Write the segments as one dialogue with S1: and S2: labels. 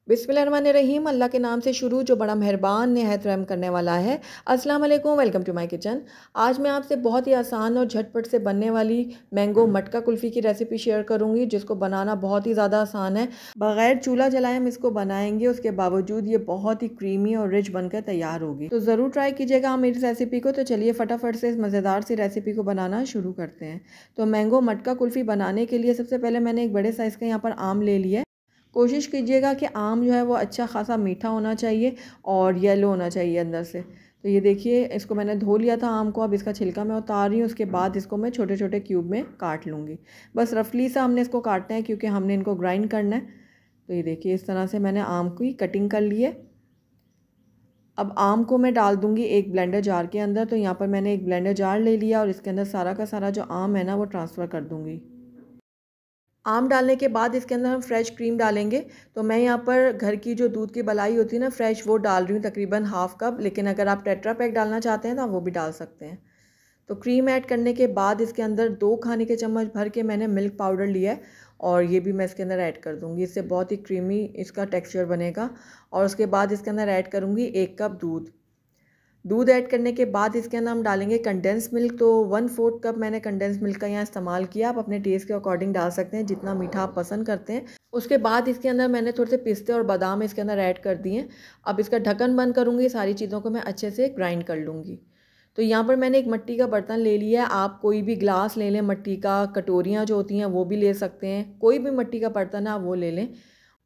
S1: बिस्मिल्लाहिर्रहमानिर्रहीम। अल्लाह के नाम से शुरू जो बड़ा मेहरबान निहायत रहम करने वाला है। अस्सलाम वालेकुम, वेलकम टू माय किचन। आज मैं आपसे बहुत ही आसान और झटपट से बनने वाली मैंगो मटका कुल्फ़ी की रेसिपी शेयर करूंगी, जिसको बनाना बहुत ही ज़्यादा आसान है। बग़ैर चूल्हा जलाए हम इसको बनाएंगे, उसके बावजूद ये बहुत ही क्रीमी और रिच बनकर तैयार होगी। तो ज़रूर ट्राई कीजिएगा हम इस रेसिपी को। तो चलिए फटाफट से इस मज़ेदार सी रेसिपी को बनाना शुरू करते हैं। तो मैंगो मटका कुल्फ़ी बनाने के लिए सबसे पहले मैंने एक बड़े साइज़ का यहाँ पर आम ले लिया है। कोशिश कीजिएगा कि आम जो है वो अच्छा खासा मीठा होना चाहिए और येलो होना चाहिए अंदर से। तो ये देखिए, इसको मैंने धो लिया था आम को। अब इसका छिलका मैं उतार रही हूँ। उसके बाद इसको मैं छोटे छोटे क्यूब में काट लूँगी। बस रफली सा हमने इसको काटना है, क्योंकि हमने इनको ग्राइंड करना है। तो ये देखिए, इस तरह से मैंने आम की कटिंग कर ली है। अब आम को मैं डाल दूँगी एक ब्लेंडर जार के अंदर। तो यहाँ पर मैंने एक ब्लेंडर जार ले लिया और इसके अंदर सारा का सारा जो आम है ना वो ट्रांसफ़र कर दूँगी। आम डालने के बाद इसके अंदर हम फ्रेश क्रीम डालेंगे। तो मैं यहाँ पर घर की जो दूध की मलाई होती है ना फ्रेश, वो डाल रही हूँ तकरीबन हाफ़ कप। लेकिन अगर आप टेट्रा पैक डालना चाहते हैं तो आप वो भी डाल सकते हैं। तो क्रीम ऐड करने के बाद इसके अंदर 2 खाने के चम्मच भर के मैंने मिल्क पाउडर लिया है और ये भी मैं इसके अंदर ऐड कर दूँगी। इससे बहुत ही क्रीमी इसका टेक्सचर बनेगा। और उसके बाद इसके अंदर ऐड करूँगी 1 कप दूध ऐड करने के बाद इसके अंदर हम डालेंगे कंडेंस मिल्क। तो 1/4 कप मैंने कंडेंस मिल्क का यहाँ इस्तेमाल किया। आप अपने टेस्ट के अकॉर्डिंग डाल सकते हैं, जितना मीठा आप पसंद करते हैं। उसके बाद इसके अंदर मैंने थोड़े से पिस्ते और बादाम इसके अंदर ऐड कर दिए। अब इसका ढक्कन बंद करूँगी, सारी चीज़ों को मैं अच्छे से ग्राइंड कर लूँगी। तो यहाँ पर मैंने एक मिट्टी का बर्तन ले लिया है। आप कोई भी ग्लास ले लें मिट्टी का, कटोरियाँ जो होती हैं वो भी ले सकते हैं। कोई भी मिट्टी का बर्तन है आप वो ले लें।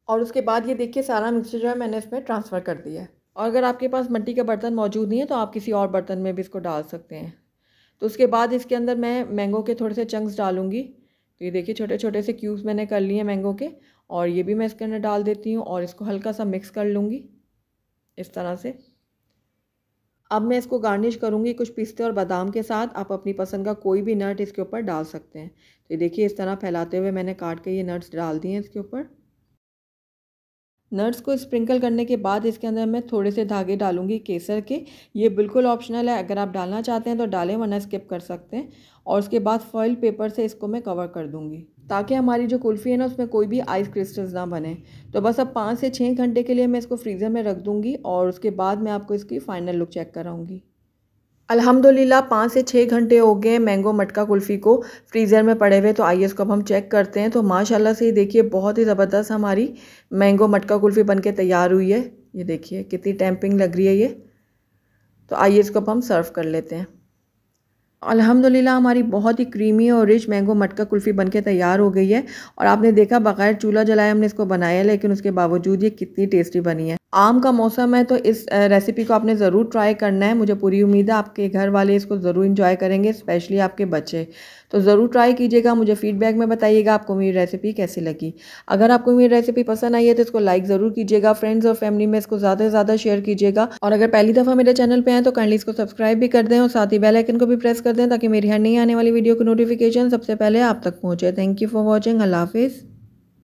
S1: और उसके बाद ये देखिए, सारा मिक्सचर जो है मैंने इसमें ट्रांसफ़र कर दिया है। और अगर आपके पास मिट्टी का बर्तन मौजूद नहीं है तो आप किसी और बर्तन में भी इसको डाल सकते हैं। तो उसके बाद इसके अंदर मैं मैंगो के थोड़े से चंक्स डालूँगी। तो ये देखिए, छोटे छोटे से क्यूब्स मैंने कर लिए हैं मैंगो के, और ये भी मैं इसके अंदर डाल देती हूँ और इसको हल्का सा मिक्स कर लूँगी इस तरह से। अब मैं इसको गार्निश करूँगी कुछ पिस्ते और बादाम के साथ। आप अपनी पसंद का कोई भी नट इसके ऊपर डाल सकते हैं। तो ये देखिए, इस तरह फैलाते हुए मैंने काट के ये नट्स डाल दिए हैं इसके ऊपर। नट्स को स्प्रिंकल करने के बाद इसके अंदर मैं थोड़े से धागे डालूंगी केसर के। ये बिल्कुल ऑप्शनल है, अगर आप डालना चाहते हैं तो डालें, वरना स्किप कर सकते हैं। और उसके बाद फॉइल पेपर से इसको मैं कवर कर दूंगी, ताकि हमारी जो कुल्फ़ी है ना उसमें कोई भी आइस क्रिस्टल्स ना बने। तो बस अब 5 से 6 घंटे के लिए मैं इसको फ्रीज़र में रख दूँगी और उसके बाद मैं आपको इसकी फ़ाइनल लुक चेक कराऊँगी। अल्हम्दुलिल्लाह 5 से 6 घंटे हो गए मैंगो मटका कुल्फ़ी को फ्रीज़र में पड़े हुए। तो आइए इसको अब हम चेक करते हैं। तो माशाल्लाह से ये देखिए, बहुत ही ज़बरदस्त हमारी मैंगो मटका कुल्फ़ी बनके तैयार हुई है। ये देखिए कितनी टेम्पिंग लग रही है ये। तो आइए इसको अब हम सर्व कर लेते हैं। अल्हम्दुलिल्लाह हमारी बहुत ही क्रीमी और रिच मैंगो मटका कुल्फ़ी बनके तैयार हो गई है। और आपने देखा, बग़ैर चूल्हा जलाए हमने इसको बनाया है, लेकिन उसके बावजूद ये कितनी टेस्टी बनी है। आम का मौसम है तो इस रेसिपी को आपने ज़रूर ट्राई करना है। मुझे पूरी उम्मीद है आपके घर वाले इसको ज़रूर इंजॉय करेंगे, स्पेशली आपके बच्चे। तो ज़रूर ट्राई कीजिएगा, मुझे फ़ीडबैक में बताइएगा आपको मेरी रेसिपी कैसी लगी। अगर आपको मेरी रेसिपी पसंद आई है तो इसको लाइक ज़रूर कीजिएगा। फ्रेंड्स और फैमिली में इसको ज़्यादा से ज़्यादा शेयर कीजिएगा। और अगर पहली दफ़ा मेरे चैनल पर हैं तो काइंडली इसको सब्सक्राइब भी कर दें और साथ ही बेल आइकन को भी प्रेस कर दें, ताकि मेरी हर नई आने वाली वीडियो की नोटिफिकेशन सबसे पहले आप तक पहुँचे। Thank you for watching. अल्लाह हाफिज़।